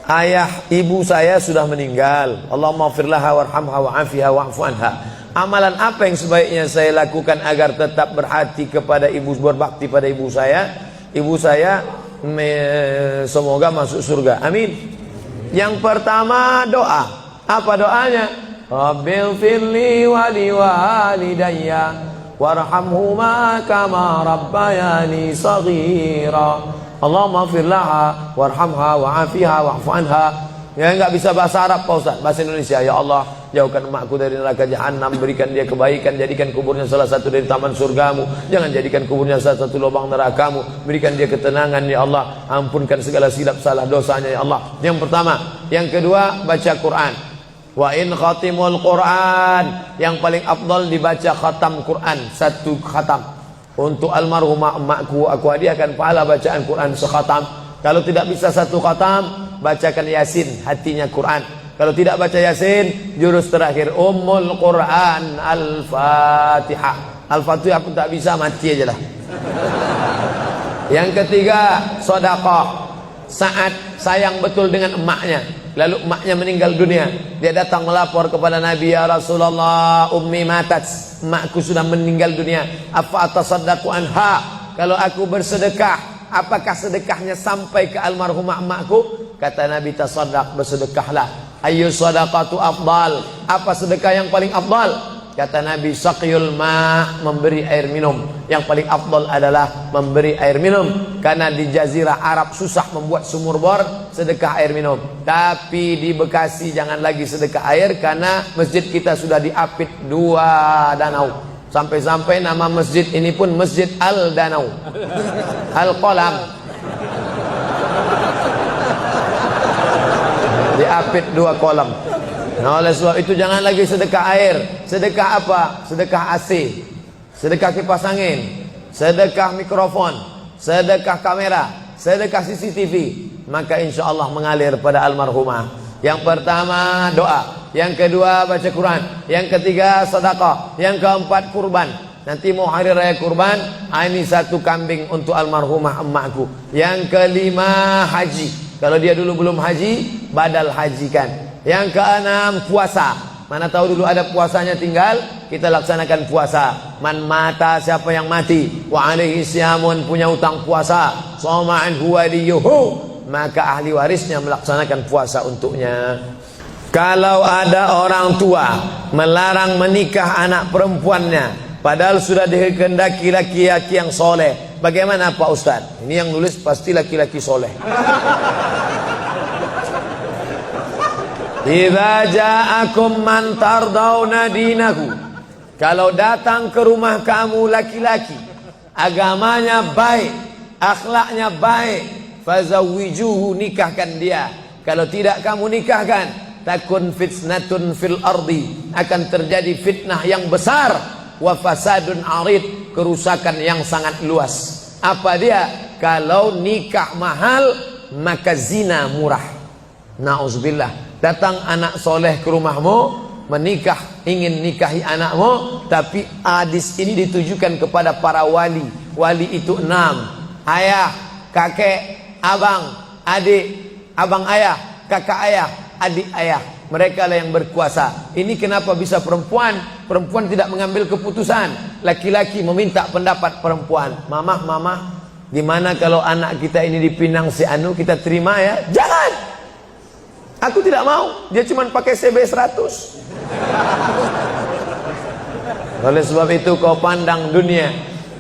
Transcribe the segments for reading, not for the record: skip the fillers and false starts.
ayah ibu saya sudah meninggal. Allahumma firlaha warhamha wa'afiha wa'fu anha. Amalan apa yang sebaiknya saya lakukan agar tetap berhati kepada ibu, berbakti pada ibu saya? Ibu saya semoga masuk surga. Amin. Yang pertama doa. Apa doanya? Rabbil firli wali walidayya warhamhuma kama rabbayani saghira. Allahumma firlaha warhamha wa'afiha wa'fu anha. Ya, enggak bisa bahasa Arab Pak Ustaz, bahasa Indonesia. Ya Allah, jauhkan emakku dari neraka jahanam, berikan dia kebaikan, jadikan kuburnya salah satu dari taman surgamu, jangan jadikan kuburnya salah satu lubang nerakamu, berikan dia ketenangan ya Allah, ampunkan segala silap salah dosanya ya Allah. Yang pertama. Yang kedua, baca Quran. Wa in khatimul Quran, yang paling afdal dibaca khatam Quran, satu khatam. Untuk almarhumah emakku, aku hadiahkan pahala bacaan Quran sekhatam. Kalau tidak bisa satu khatam, bacakan Yasin, hatinya Quran. Kalau tidak baca Yasin, jurus terakhir Ummul Quran Al-Fatihah. Al-Fatihah pun tak bisa, mati aja lah. Yang ketiga, sedekah. Saat sayang betul dengan emaknya, lalu emaknya meninggal dunia, dia datang melapor kepada Nabi, ya Rasulullah, ummi matat, emakku sudah meninggal dunia, afa atasaddaqu anha, kalau aku bersedekah, apakah sedekahnya sampai ke almarhumah emakku? Kata Nabi, tasaddaq, bersedekahlah. Ayyu sadaqatu afdal, apa sedekah yang paling afdal? Kata Nabi, saqyul ma', memberi air minum. Yang paling afdal adalah memberi air minum, karena di jazirah Arab susah membuat sumur bor, sedekah air minum. Tapi di Bekasi jangan lagi sedekah air, karena masjid kita sudah diapit 2 danau. Sampai-sampai nama masjid ini pun Masjid Al-Danau, Al-Kolam. Diapit 2 kolam. Nah, oleh sebab itu jangan lagi sedekah air. Sedekah apa? Sedekah AC, sedekah kipas angin, sedekah mikrofon, sedekah kamera, sedekah CCTV. Maka insya Allah mengalir pada almarhumah. Yang pertama doa, yang kedua baca Quran, yang ketiga sedekah, yang keempat kurban. Nanti mau hari raya kurban, ini 1 kambing untuk almarhumah emakku. Yang kelima haji. Kalau dia dulu belum haji, badal hajikan. Yang keenam puasa. Mana tahu dulu ada puasanya tinggal, kita laksanakan puasa. Man mata, siapa yang mati, wa alaihi siyamun, punya utang puasa, shoma anhu waliyuhu, maka ahli warisnya melaksanakan puasa untuknya. Kalau ada orang tua melarang menikah anak perempuannya, padahal sudah dikehendaki laki-laki yang soleh, bagaimana Pak Ustaz? Ini yang nulis pasti laki-laki soleh. Idza ja'akum man tardawna dinahu, kalau datang ke rumah kamu laki-laki, agamanya baik, akhlaknya baik, fazawwijuhu, nikahkan dia. Kalau tidak kamu nikahkan, takun fitnatun fil ardi, akan terjadi fitnah yang besar, wa fasadun arid, kerusakan yang sangat luas. Apa dia? Kalau nikah mahal, maka zina murah. Na'udzubillah. Datang anak soleh ke rumahmu, menikah, ingin nikahi anakmu, tapi hadis ini ditujukan kepada para wali. Wali itu 6. Ayah, kakek, abang, adik, abang ayah, kakak ayah, adik ayah. Mereka lah yang berkuasa. Ini kenapa bisa perempuan? Perempuan tidak mengambil keputusan. Laki-laki meminta pendapat perempuan. Mama, gimana kalau anak kita ini dipinang si Anu, kita terima ya? Jangan! Aku tidak mau, dia cuma pakai CB 100. Oleh sebab itu kau pandang dunia.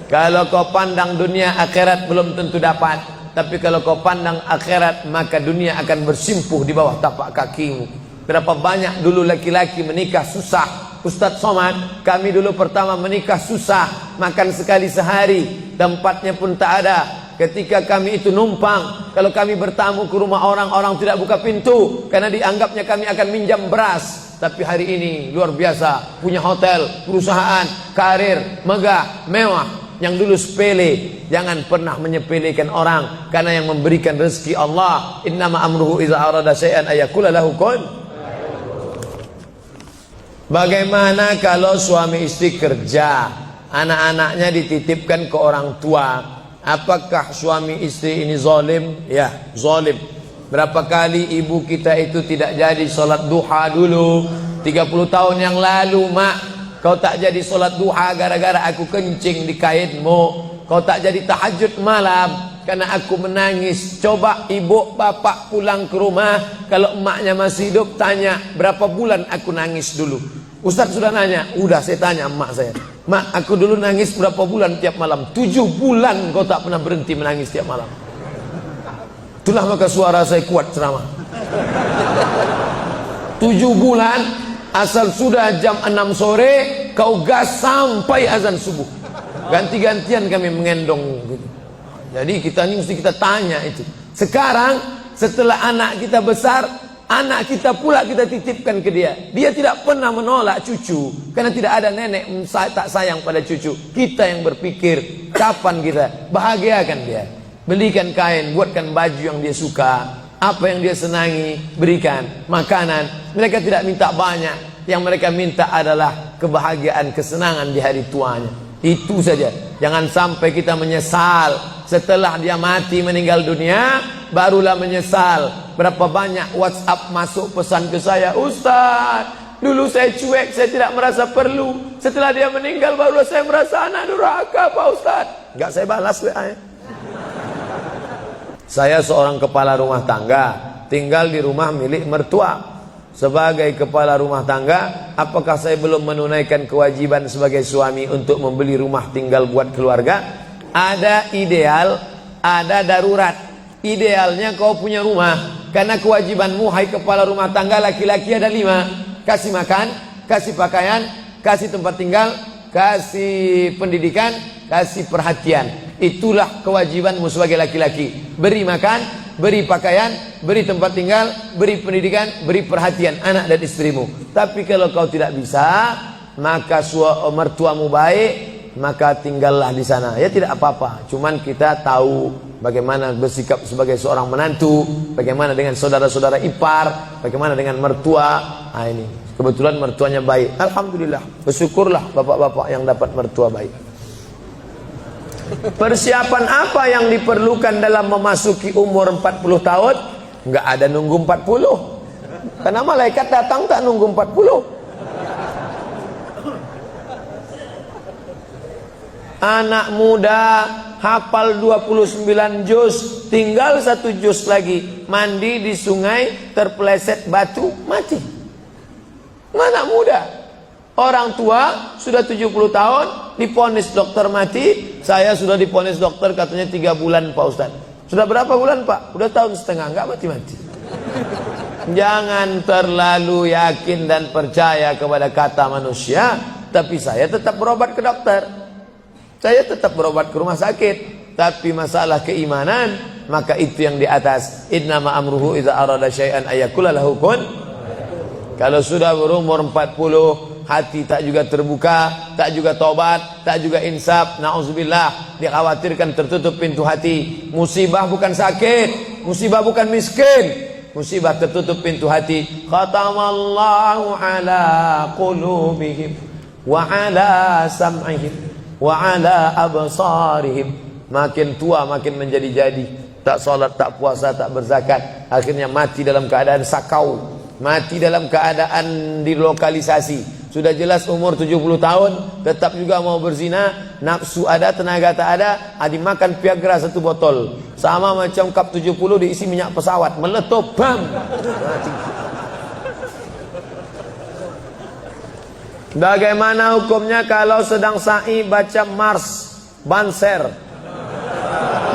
Kalau kau pandang dunia, akhirat belum tentu dapat. Tapi kalau kau pandang akhirat, maka dunia akan bersimpuh di bawah tapak kakimu. Berapa banyak dulu laki-laki menikah susah. Ustadz Somad, kami dulu pertama menikah susah, makan sekali sehari, tempatnya pun tak ada. Ketika kami itu numpang, kalau kami bertamu ke rumah orang, orang tidak buka pintu karena dianggapnya kami akan minjam beras. Tapi hari ini luar biasa, punya hotel, perusahaan, karir, megah, mewah. Yang dulu sepele, jangan pernah menyepelekan orang, karena yang memberikan rezeki Allah. Innama amruhu iza arada syai'an ayakula lahu kun. Bagaimana kalau suami istri kerja, anak-anaknya dititipkan ke orang tua? Apakah suami istri ini zalim? Ya, zalim. Berapa kali ibu kita itu tidak jadi sholat duha dulu. 30 tahun yang lalu, mak, kau tak jadi sholat duha gara-gara aku kencing di kainmu. Kau tak jadi tahajud malam karena aku menangis. Coba ibu bapak pulang ke rumah, kalau emaknya masih hidup, tanya berapa bulan aku nangis dulu. Ustaz sudah nanya, udah saya tanya emak saya. Mak, aku dulu nangis berapa bulan tiap malam? 7 bulan kau tak pernah berhenti menangis tiap malam. Itulah maka suara saya kuat ceramah. 7 bulan, asal sudah jam 6 sore kau gas sampai azan subuh. Ganti-gantian kami mengendong gitu. Jadi kita ini mesti kita tanya itu. Sekarang setelah anak kita besar, anak kita pula kita titipkan ke dia. Dia tidak pernah menolak cucu karena tidak ada nenek tak sayang pada cucu. Kita yang berpikir kapan kita bahagiakan dia. Belikan kain, buatkan baju yang dia suka, apa yang dia senangi, berikan makanan. Mereka tidak minta banyak, yang mereka minta adalah kebahagiaan, kesenangan di hari tuanya. Itu saja. Jangan sampai kita menyesal setelah dia mati meninggal dunia, barulah menyesal. Berapa banyak WhatsApp masuk pesan ke saya, Ustaz, dulu saya cuek, saya tidak merasa perlu. Setelah dia meninggal barulah saya merasa anak durhaka, Pak Ustaz. Enggak saya balas WA-nya. Saya seorang kepala rumah tangga, tinggal di rumah milik mertua. Sebagai kepala rumah tangga, apakah saya belum menunaikan kewajiban sebagai suami untuk membeli rumah tinggal buat keluarga? Ada ideal, ada darurat. Idealnya kau punya rumah, karena kewajibanmu hai kepala rumah tangga laki-laki ada 5. Kasih makan, kasih pakaian, kasih tempat tinggal, kasih pendidikan, kasih perhatian. Itulah kewajibanmu sebagai laki-laki. Beri makan, beri pakaian, beri tempat tinggal, beri pendidikan, beri perhatian anak dan istrimu. Tapi kalau kau tidak bisa, maka mertuamu baik, maka tinggallah di sana. Ya tidak apa-apa. Cuman kita tahu bagaimana bersikap sebagai seorang menantu, bagaimana dengan saudara-saudara ipar, bagaimana dengan mertua. Nah ini, kebetulan mertuanya baik. Alhamdulillah, bersyukurlah bapak-bapak yang dapat mertua baik. Persiapan apa yang diperlukan dalam memasuki umur 40 tahun? Enggak ada nunggu 40. Karena malaikat datang tak nunggu 40. Anak muda hafal 29 juz, tinggal 1 juz lagi, mandi di sungai terpeleset batu mati. Anak muda. Orang tua sudah 70 tahun diponis dokter mati. Saya sudah diponis dokter katanya 3 bulan Pak Ustaz. Sudah berapa bulan Pak? Udah tahun setengah, enggak mati-mati. Jangan terlalu yakin dan percaya kepada kata manusia. Tapi saya tetap berobat ke dokter, saya tetap berobat ke rumah sakit. Tapi masalah keimanan, maka itu yang di atas. Innama amruhu idza arada syai'an ayyakula lahu kun. Kalau sudah berumur 40, hati tak juga terbuka, tak juga tobat, tak juga insaf, na'udzubillah, dikhawatirkan tertutup pintu hati. Musibah bukan sakit, musibah bukan miskin, musibah tertutup pintu hati. Khatamallahu ala qulubihim wa ala sam'ihim wa ala absarihim. Makin tua makin menjadi-jadi, tak salat, tak puasa, tak berzakat, akhirnya mati dalam keadaan sakau, mati dalam keadaan dilokalisasi. Sudah jelas umur 70 tahun, tetap juga mau berzina, nafsu ada, tenaga tak ada, dimakan Viagra 1 botol. Sama macam kap 70 diisi minyak pesawat, meletup, bam. Bagaimana hukumnya kalau sedang sa'i baca Mars, Banser,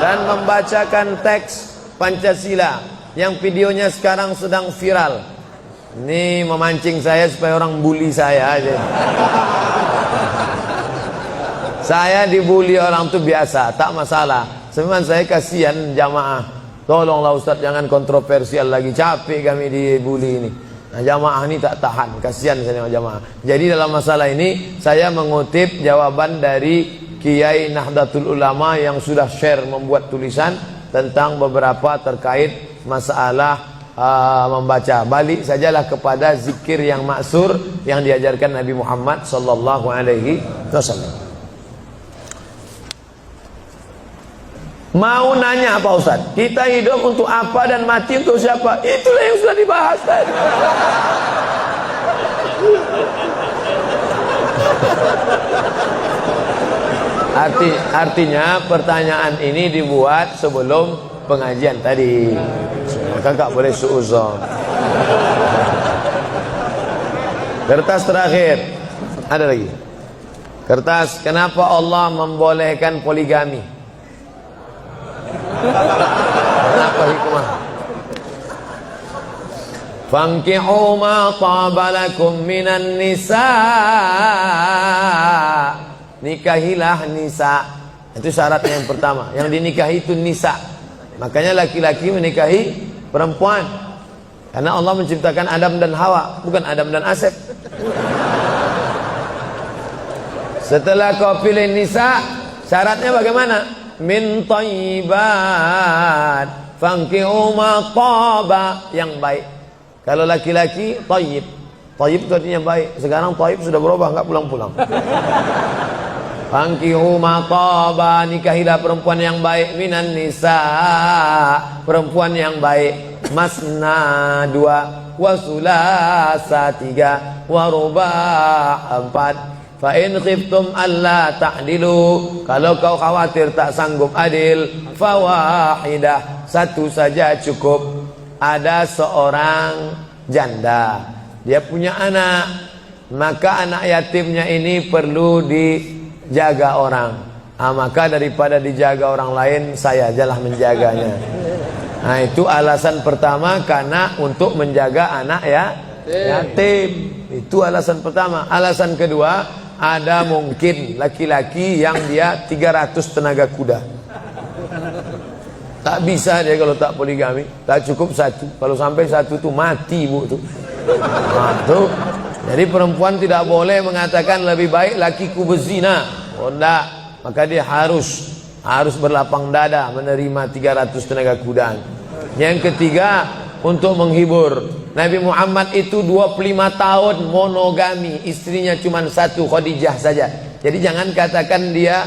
dan membacakan teks Pancasila yang videonya sekarang sedang viral? Ini memancing saya supaya orang bully saya aja. Saya dibully orang itu biasa, tak masalah. Sebenarnya saya kasihan jamaah. Tolonglah Ustaz, jangan kontroversial lagi. Capek kami dibully ini. Nah, jamaah ini tak tahan, kasihan saya dengan jamaah. Jadi dalam masalah ini saya mengutip jawaban dari Kiai Nahdlatul Ulama yang sudah share membuat tulisan tentang beberapa terkait masalah membaca. Balik sajalah kepada zikir yang maksur yang diajarkan Nabi Muhammad sallallahu alaihi wasallam. Mau nanya Pak Ustaz, kita hidup untuk apa dan mati untuk siapa? Itulah yang sudah dibahas tadi. Artinya pertanyaan ini dibuat sebelum pengajian tadi, maka nggak boleh suuzon. Kertas terakhir, ada lagi. Kertas, kenapa Allah membolehkan poligami? Kenapa hikmah? Fankihu ma taba lakum minan nisa. Nikahilah nisa. Itu syaratnya yang pertama. Yang dinikahi itu nisa. Makanya laki-laki menikahi perempuan. Karena Allah menciptakan Adam dan Hawa, bukan Adam dan Asep. Setelah kau pilih nisa, syaratnya bagaimana? Min thayyibat fankihu ma taba, yang baik. Kalau laki-laki thayyib. Thayyib itu artinya baik. Sekarang thayyib sudah berubah, enggak pulang-pulang. Fankihu ma taba, nikahilah perempuan yang baik, minan nisa, perempuan yang baik. Masna 2, wa sulasa 3, wa ruba' 4. Fa in khiftum alla ta'dilu, kalau kau khawatir tak sanggup adil, fawahidah, satu saja cukup. Ada seorang janda, dia punya anak, maka anak yatimnya ini perlu dijaga orang. Maka daripada dijaga orang lain, saya ajalah menjaganya. Nah, itu alasan pertama, karena untuk menjaga anak yatim. Itu alasan pertama. Alasan kedua, ada mungkin laki-laki yang dia 300 tenaga kuda. Tak bisa dia kalau tak poligami. Tak cukup satu. Kalau sampai satu tuh mati bu tuh. Nah, tuh. Jadi perempuan tidak boleh mengatakan lebih baik lakiku berzina. Oh enggak. Maka dia harus berlapang dada menerima 300 tenaga kuda. Yang ketiga, untuk menghibur. Nabi Muhammad itu 25 tahun monogami, istrinya cuma satu, Khadijah saja. Jadi jangan katakan dia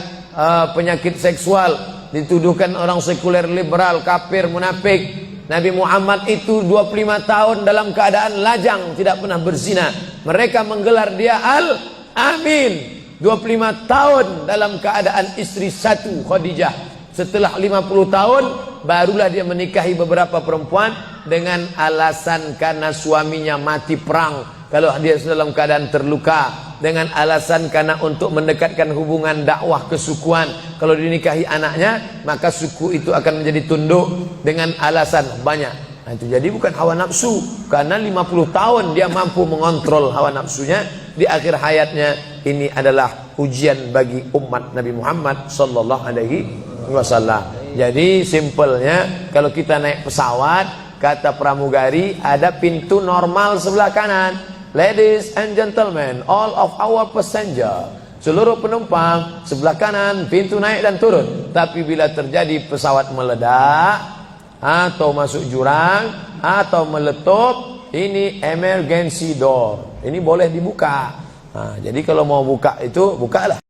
penyakit seksual, dituduhkan orang sekuler, liberal, kafir, munafik. Nabi Muhammad itu 25 tahun dalam keadaan lajang, tidak pernah berzina. Mereka menggelar dia Al-Amin. 25 tahun dalam keadaan istri satu, Khadijah. Setelah 50 tahun barulah dia menikahi beberapa perempuan dengan alasan karena suaminya mati perang. Kalau dia dalam keadaan terluka, dengan alasan karena untuk mendekatkan hubungan dakwah kesukuan. Kalau dinikahi anaknya, maka suku itu akan menjadi tunduk, dengan alasan banyak. Nah, itu jadi bukan hawa nafsu, karena 50 tahun dia mampu mengontrol hawa nafsunya. Di akhir hayatnya, ini adalah ujian bagi umat Nabi Muhammad sallallahu alaihi wasallam. Jadi simpelnya, kalau kita naik pesawat, kata pramugari, ada pintu normal sebelah kanan. Ladies and gentlemen, all of our passenger, seluruh penumpang, sebelah kanan pintu naik dan turun. Tapi bila terjadi pesawat meledak, atau masuk jurang, atau meletup, ini emergency door. Ini boleh dibuka. Nah, jadi kalau mau buka itu, bukalah.